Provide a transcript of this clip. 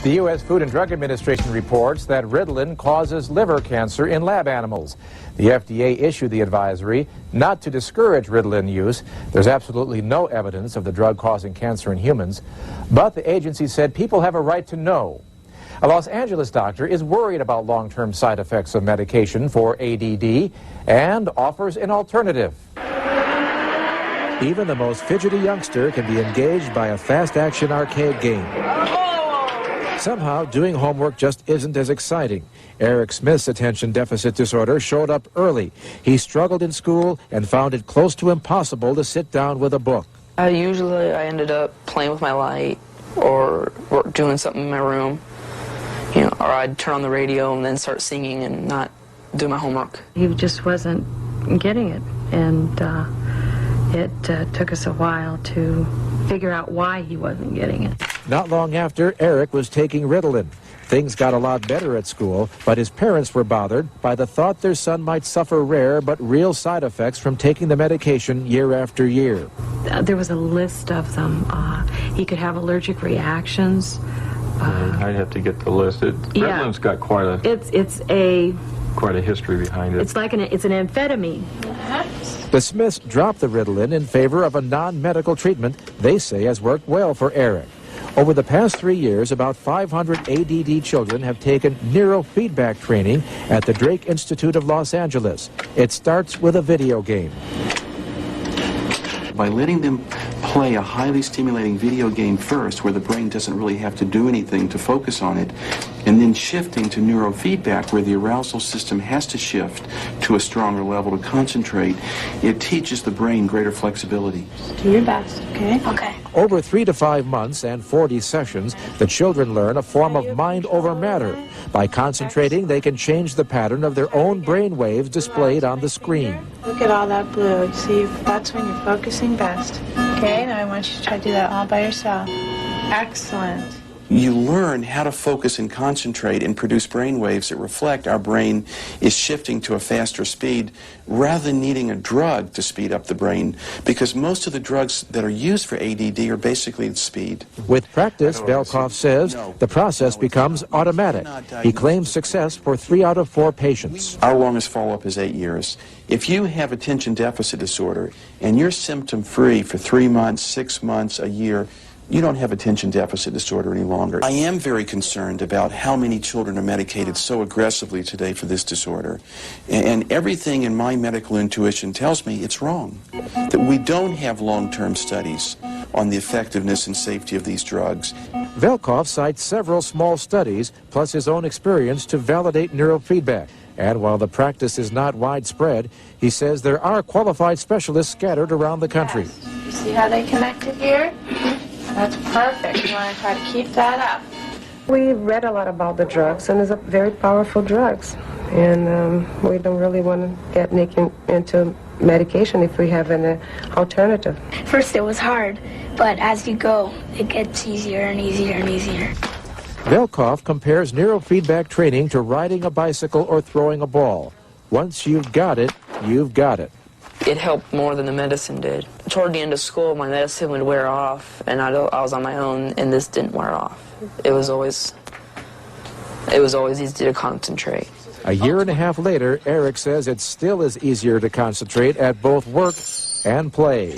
The U.S. Food and Drug Administration reports that Ritalin causes liver cancer in lab animals. The FDA issued the advisory not to discourage Ritalin use. There's absolutely no evidence of the drug causing cancer in humans, but the agency said people have a right to know. A Los Angeles doctor is worried about long-term side effects of medication for ADD and offers an alternative. Even the most fidgety youngster can be engaged by a fast-action arcade game. Somehow, doing homework just isn't as exciting. Eric Smith's attention deficit disorder showed up early. He struggled in school and found it close to impossible to sit down with a book. Usually I ended up playing with my light or doing something in my room, or I'd turn on the radio and then start singing and not do my homework. He just wasn't getting it, and it took us a while to figure out why he wasn't getting it. Not long after, Eric was taking Ritalin. Things got a lot better at school, but his parents were bothered by the thought their son might suffer rare but real side effects from taking the medication year after year. There was a list of them. He could have allergic reactions. I'd have to get the list. Ritalin's got quite a history behind it. It's like it's an amphetamine. The Smiths dropped the Ritalin in favor of a non-medical treatment they say has worked well for Eric. Over the past 3 years, about 500 ADD children have taken neurofeedback training at the Drake Institute of Los Angeles. It starts with a video game. By letting them play a highly stimulating video game first, where the brain doesn't really have to do anything to focus on it, and then shifting to neurofeedback, where the arousal system has to shift to a stronger level to concentrate, it teaches the brain greater flexibility. Do your best, okay? Okay. Over 3 to 5 months and 40 sessions, the children learn a form of mind over matter. By concentrating, they can change the pattern of their own brain waves displayed on the screen. Look at all that blue. See, that's when you're focusing best. Okay, now I want you to try to do that all by yourself. Excellent. You learn how to focus and concentrate and produce brain waves that reflect our brain is shifting to a faster speed rather than needing a drug to speed up the brain, because most of the drugs that are used for ADD are basically at speed. With practice, Velkoff says, the process becomes automatic. He claims success for 3 out of 4 patients. Our longest follow-up is 8 years. If you have attention deficit disorder and you're symptom-free for 3 months, 6 months, a year, you don't have attention deficit disorder any longer. I am very concerned about how many children are medicated so aggressively today for this disorder. And everything in my medical intuition tells me it's wrong. That we don't have long-term studies on the effectiveness and safety of these drugs. Velkoff cites several small studies, plus his own experience to validate neurofeedback. And while the practice is not widespread, he says there are qualified specialists scattered around the country. Yes. You see how they connected here? That's perfect. You want to try to keep that up. We read a lot about the drugs, and they're very powerful drugs. And we don't really want to get into medication if we have an alternative. First it was hard, but as you go, it gets easier and easier and easier. Velkoff compares neurofeedback training to riding a bicycle or throwing a ball. Once you've got it, you've got it. It helped more than the medicine did. Toward the end of school, my medicine would wear off, and I was on my own, and this didn't wear off. It was always easy to concentrate. A year and a half later, Eric says it still is easier to concentrate at both work and play.